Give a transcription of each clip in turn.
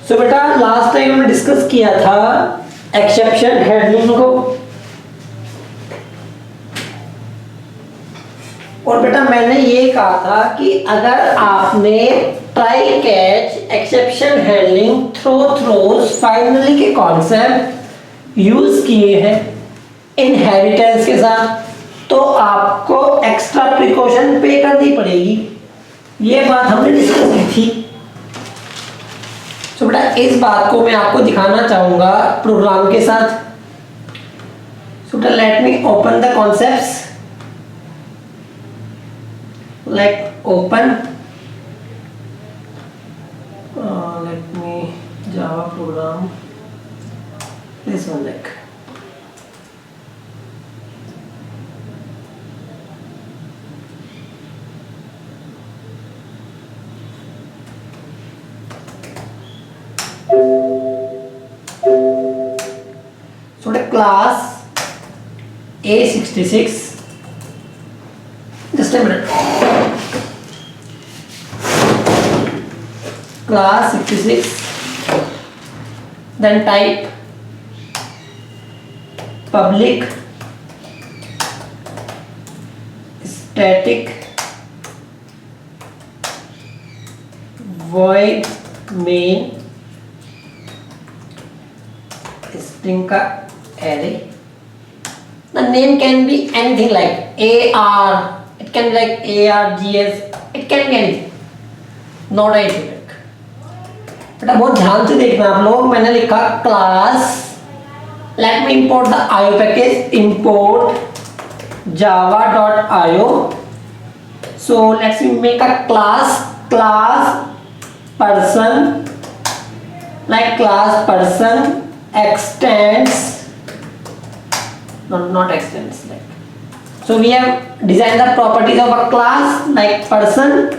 सो बेटा last time हमने discuss किया था एक्सेप्शन हैंडलिंग को, और बेटा मैंने ये कहा था कि अगर आपने try catch exception handling throws finally के कॉन्सेप्ट यूज किए हैं इनहेरिटेंस के साथ, तो आपको एक्स्ट्रा प्रिकॉशन पे करनी पड़ेगी। ये बात हमने डिस्कस की थी। तो बेटा इस बात को मैं आपको दिखाना चाहूंगा प्रोग्राम के साथ। सो बेटा let me open the concepts, like open let me Java program, this one like so the class A66, just a minute, class 66, then type public static void main string का array. The name can be anything like AR, it can be like ARGS, it can be anything, not anything. बेटा बहुत ध्यान से देखना आप लोग। मैंने लिखा class, let me import the IO package, import java.io, so let's make a class person, like class person extends, not extends, like, so we have designed the properties of a class like person.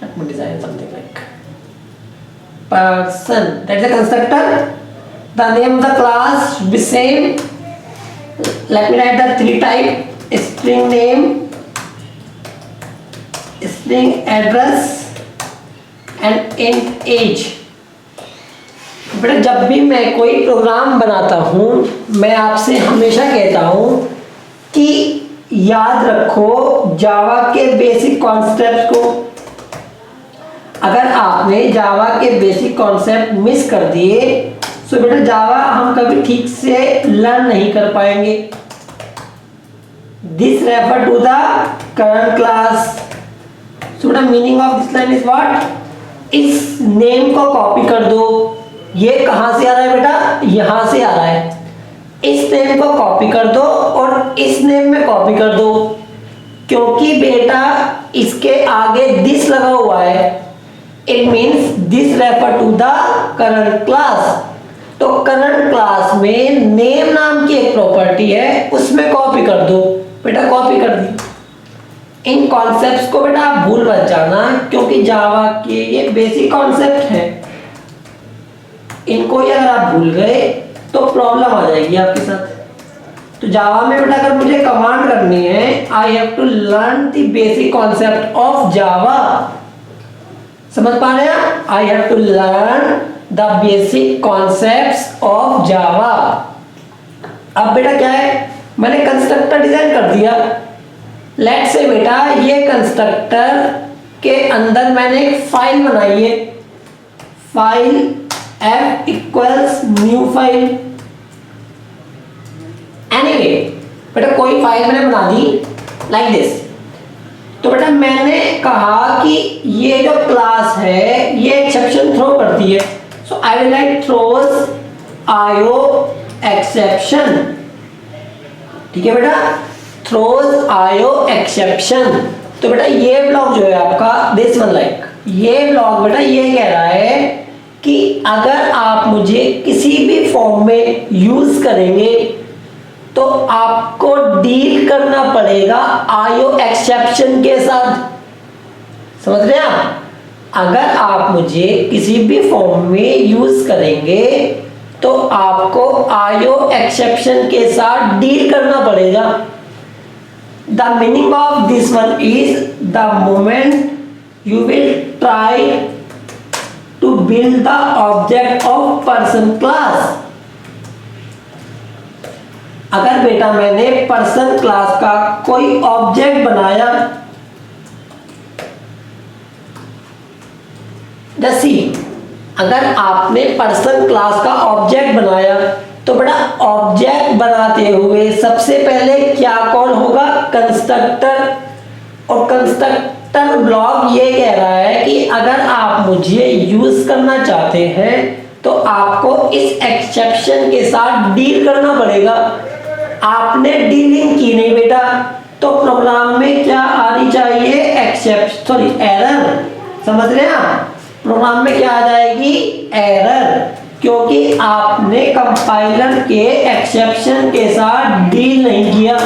Let me design something like person, that's a constructor. The name of the class should be same. Let me write the three type: string name, string address and int age. बेटा जब भी मैं कोई programme बनाता हूँ मैं आपसे हमेशा कहता हूँ कि याद रखो जावा के बेसिक कॉन्सेप्ट को। अगर आपने जावा के बेसिक कॉन्सेप्ट मिस कर दिए तो बेटा जावा हम कभी ठीक से लर्न नहीं कर पाएंगे। This refer to the current class. So बेटा meaning of this line is what? इस नेम को कॉपी कर दो। ये कहां से आ रहा है बेटा? यहां से आ रहा है। इस नेम को कॉपी कर दो और इस नेम में कॉपी कर दो, क्योंकि बेटा इसके आगे दिस लगा हुआ है। It means this refer to the current class. तो करंट क्लास में नेम नाम की एक प्रॉपर्टी है, उसमें कॉपी कर दो। बेटा कॉपी कर दी। इन कॉन्सेप्ट्स को बेटा आप भूल मत जाना, क्योंकि जावा के ये बेसिक कॉन्सेप्ट है। इनको ही अगर आप भूल गए तो प्रॉब्लम आ जाएगी आपके साथ। तो जावा में बेटा अगर मुझे कमांड करनी है, I have to learn the basic concept of Java. समझ पा रहे हैं? I have to learn the basic concepts of Java. अब बेटा क्या है, मैंने कंस्ट्रक्टर डिजाइन कर दिया। लेट्स से बेटा ये कंस्ट्रक्टर के अंदर मैंने एक फाइल बनाई है, file f equals new file. Anyway बेटा कोई फाइल मैंने बना दी लाइक दिस। तो बेटा मैंने कहा कि ये जो क्लास है ये एक्सेप्शन थ्रो करती है। So I will write throws IO exception. ठीक है बेटा, थ्रोज आईओ एक्सेप्शन। तो बेटा ये ब्लॉक जो है आपका दिस वन लाइक, ये ब्लॉक बेटा ये कह रहा है कि अगर आप मुझे किसी भी फॉर्म में यूज करेंगे तो आपको डील करना पड़ेगा आईओ एक्सेप्शन के साथ। समझ रहे हैं आप? अगर आप मुझे किसी भी फॉर्म में यूज करेंगे तो आपको आईओ एक्सेप्शन के साथ डील करना पड़ेगा। The meaning of this one is the moment you will try to build the object of person class. अगर बेटा मैंने पर्सन क्लास का कोई ऑब्जेक्ट बनाया, जैसे अगर आपने पर्सन क्लास का ऑब्जेक्ट बनाया तो बेटा ऑब्जेक्ट बनाते हुए सबसे पहले क्या कॉल होगा, कंस्ट्रक्टर। और कंस्ट्रक्टर ब्लॉक ये कह रहा है कि अगर आप मुझे यूज करना चाहते हैं तो आपको इस एक्सेप्शन के साथ डील करना पड़ेगा। आपने डीलिंग की नहीं बेटा, तो प्रोग्राम में क्या आनी चाहिए, एरर। समझ रहे हैं आप, प्रोग्राम में क्या आ जाएगी, एरर, क्योंकि आपने कंपाइलर के एक्सेप्शन के साथ डील नहीं किया।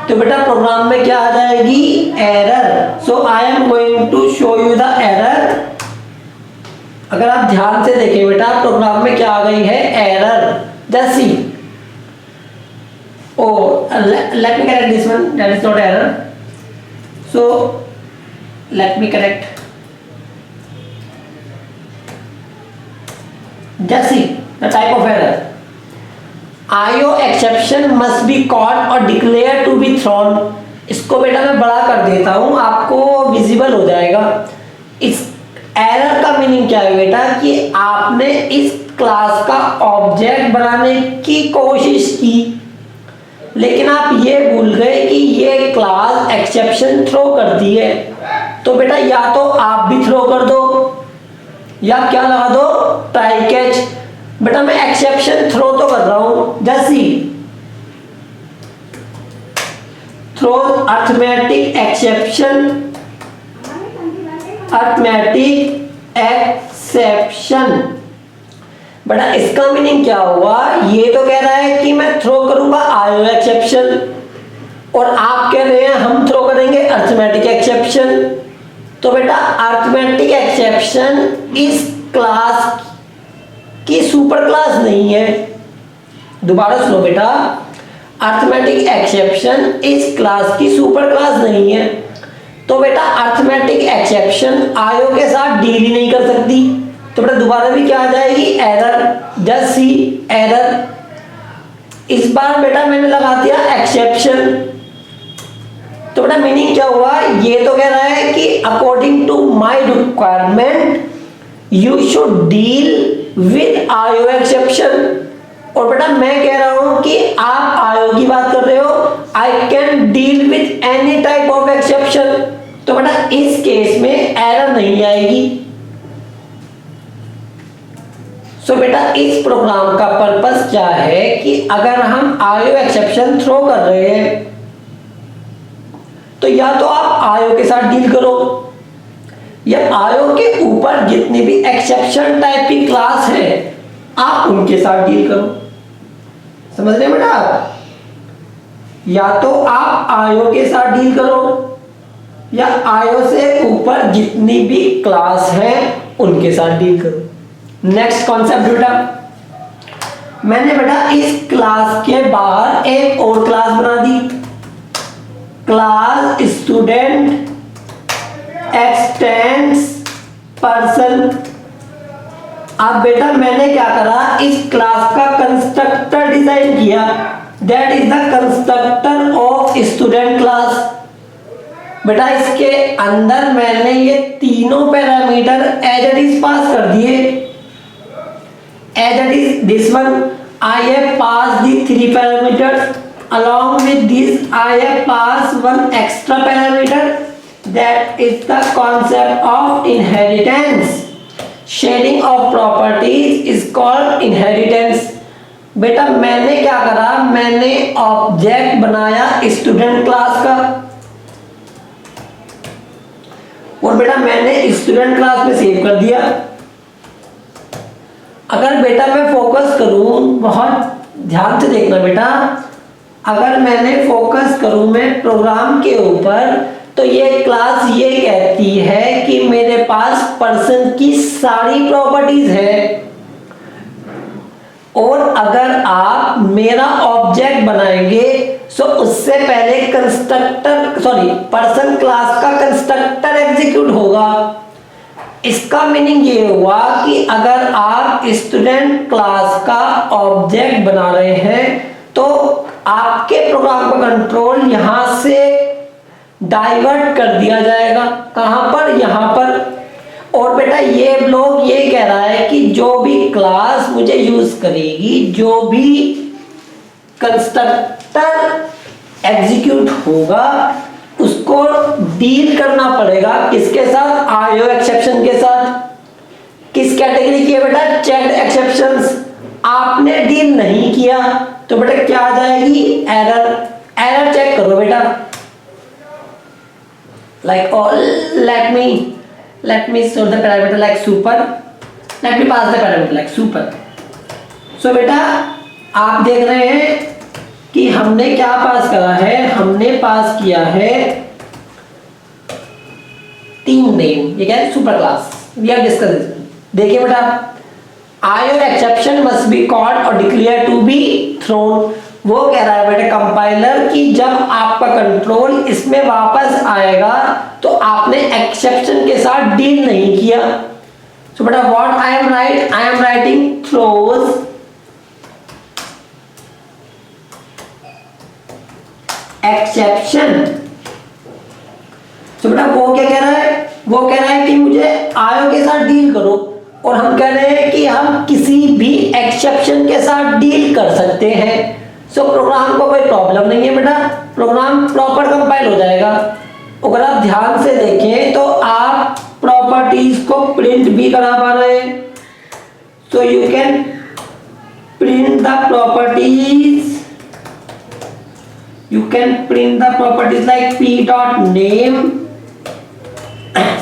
तो बेटा प्रोग्राम में क्या आ जाएगी, error. So I am going to show you the error. अगर आप ध्यान से देखें बेटा प्रोग्राम में क्या आ गई है, एरर। जैसी let me correct this one, that is not error, so let me correct. Just see the type of error. IO exception must be called or declared to be thrown. इसको बेटा मैं बड़ा कर देता हूं, आपको विजिबल हो जाएगा। इस एरर का मीनिंग क्या है बेटा, कि आपने इस क्लास का ऑब्जेक्ट बनाने की कोशिश की, लेकिन आप ये भूल गए कि ये क्लास एक्सेप्शन थ्रो करती है। तो बेटा या तो आप भी थ्रो कर दो या क्या लगा दो, ट्राई कैच। बेटा मैं एक्सेप्शन थ्रो तो कर रहा हूं, जैसी throw arithmetic exception, arithmetic exception. बेटा इसका मीनिंग क्या हुआ, ये तो कह रहा है कि मैं थ्रो करूंगा आयो एक्सेप्शन, और आप कह रहे हैं हम थ्रो करेंगे अरिथमेटिक एक्सेप्शन। तो बेटा अरिथमेटिक एक्सेप्शन इस क्लास की सुपर क्लास नहीं है। दोबारा सुनो बेटा, अरिथमेटिक एक्सेप्शन इस क्लास की सुपर क्लास नहीं है। तो बेटा अरिथमेटिक एक्सेप्शन आयो के साथ डील ही नहीं कर सकती। तो बेटा दोबारा भी क्या आ जाएगी, एरर। Just see error. इस बार बेटा मैंने लगा दिया एक्सेप्शन। तो बेटा मीनिंग क्या हुआ, ये तो कह रहा है कि according to my requirement you should deal with IO exception. और बेटा मैं कह रहा हूं कि आप आयो की बात कर रहे हो, I can deal with any type of exception. तो बेटा इस केस में एरर नहीं आएगी। सो बेटा इस प्रोग्राम का पर्पस क्या है कि अगर हम आयो एक्सेप्शन थ्रो कर रहे हैं तो या तो आप आयो के साथ डील करो या आयो के ऊपर जितनी भी एक्सेप्शन टाइप की क्लास है आप उनके साथ डील करो। समझ रहे बेटा, या तो आप आयो के साथ डील करो या आयो से ऊपर जितनी भी क्लास है उनके साथ डील करो। नेक्स्ट कॉन्सेप्ट बेटा, मैंने बेटा इस क्लास के बाहर एक और क्लास बना दी, क्लास स्टूडेंट एक्सटेंड्स पर्सन। अब बेटा मैंने क्या करा, इस क्लास का कंस्ट्रक्टर डिजाइन किया, that is the constructor of student class. बेटा इसके अंदर मैंने ये तीनों parameter as it is pass कर दिए। As it is this one, I have passed the 3 parameters. Along with this, I have passed one extra parameter. That is the concept of inheritance. Sharing of properties is called inheritance. बेटा मैंने क्या करा, मैंने object बनाया student class का, और बेटा मैंने स्टूडेंट क्लास में सेव कर दिया। अगर बेटा मैं फोकस करूं, बहुत ध्यान से देखना बेटा, अगर मैंने फोकस करूं मैं प्रोग्राम के ऊपर, तो ये क्लास ये कहती है कि मेरे पास पर्सन की सारी प्रॉपर्टीज है। और अगर आप मेरा ऑब्जेक्ट बनाएंगे तो उससे पहले पर्सन क्लास का कंस्ट्रक्टर एग्जीक्यूट होगा। इसका मीनिंग ये हुआ कि अगर आप स्टूडेंट क्लास का ऑब्जेक्ट बना रहे हैं तो आपके प्रोग्राम का कंट्रोल यहां से डाइवर्ट कर दिया जाएगा। कहां पर? यहां पर। और बेटा ये ब्लॉक ये कह रहा है कि जो भी क्लास मुझे यूज करेगी, जो भी कंस्ट्रक्टर एग्जीक्यूट होगा, उसको डील करना पड़ेगा किसके साथ? आईओ एक्सेप्शन के साथ। किस कैटेगरी की है बेटा? Checked exceptions. आपने डील नहीं किया तो बेटा क्या आ जाएगी? एरर। एरर चेक करो बेटा। Like let me store the parameter like super, let me pass the parameter like super। so बेटा आप देख रहे हैं कि हमने क्या पास करा है? हमने पास किया है 3 नेम। ये क्या है? Super class. We have discuss this. देखिए बेटा, IO exception must be called or declared to be thrown. वो कह रहा है बेटा कंपाइलर कि जब आपका कंट्रोल इसमें वापस आएगा तो आपने एक्सेप्शन के साथ डील नहीं किया। सो बेटा what I am writing throws exception. तो बेटा वो क्या कह रहा है? वो कह रहा है कि मुझे आयो के साथ डील करो, और हम कह रहे हैं कि हम किसी भी एक्सेप्शन के साथ डील कर सकते हैं। सो प्रोग्राम को कोई प्रॉब्लम नहीं है बेटा, प्रोग्राम प्रॉपर कंपाइल हो जाएगा। अगर आप ध्यान से देखें तो आप प्रॉपर्टीज को प्रिंट भी करा पा रहे हैं। So you can print the properties, you can print the properties like p dot name,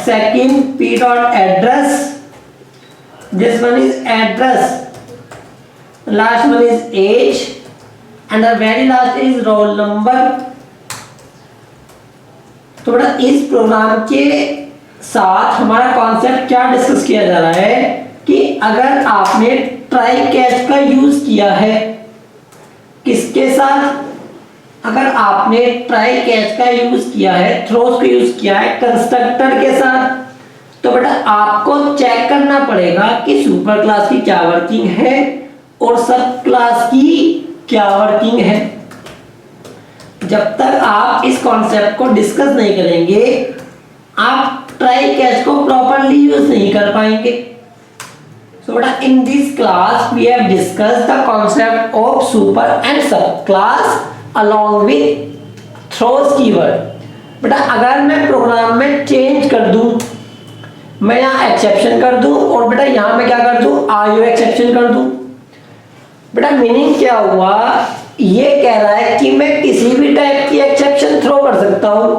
second p dot address, this one is address, last one is age, and the very last is roll number। तो बेटा इस programme के साथ हमारा concept क्या discuss किया जा रहा है कि अगर आपने ट्राई कैच का यूज किया है, किसके साथ? अगर आपने ट्राई कैच का यूज किया है, थ्रोज को यूज किया है कंस्ट्रक्टर के साथ, तो बेटा आपको चेक करना पड़ेगा कि सुपर क्लास की क्या वर्किंग है और सब क्लास की क्या वर्किंग है। जब तक आप इस कॉन्सेप्ट को डिस्कस नहीं करेंगे, आप ट्राई कैच को प्रॉपरली यूज नहीं कर पाएंगे। सो बेटा in this class we have discussed the concept of super and sub class along with throws keyword. बेटा अगर मैं प्रोग्राम में चेंज कर दूं, मैं यहाँ एक्सेप्शन कर दूं और बेटा यहाँ मैं क्या कर दूं? आईओ एक्सेप्शन कर दूं। बेटा मीनिंग क्या हुआ? ये कह रहा है कि मैं किसी भी टाइप की एक्सेप्शन थ्रो कर सकता हूं,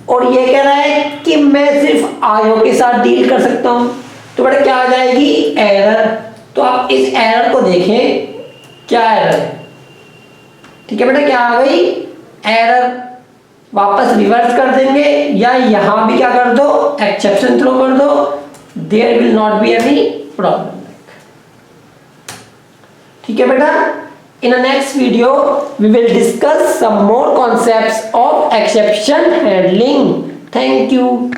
और ये कह रहा है कि मैं सिर्फ आईओ के साथ डील कर सकता हूं। तो बेटा क्या आ जाएगी? एरर। तो आप इस एरर को देखें, क्या एरर है? ठीक है बेटा, क्या आ गई? एरर। वापस रिवर्स कर देंगे या यहां भी क्या कर दो? एक्सेप्शन थ्रो कर दो। There will not be any problem. ठीक है बेटा, in a next video we will discuss some more concepts of exception handling. Thank you.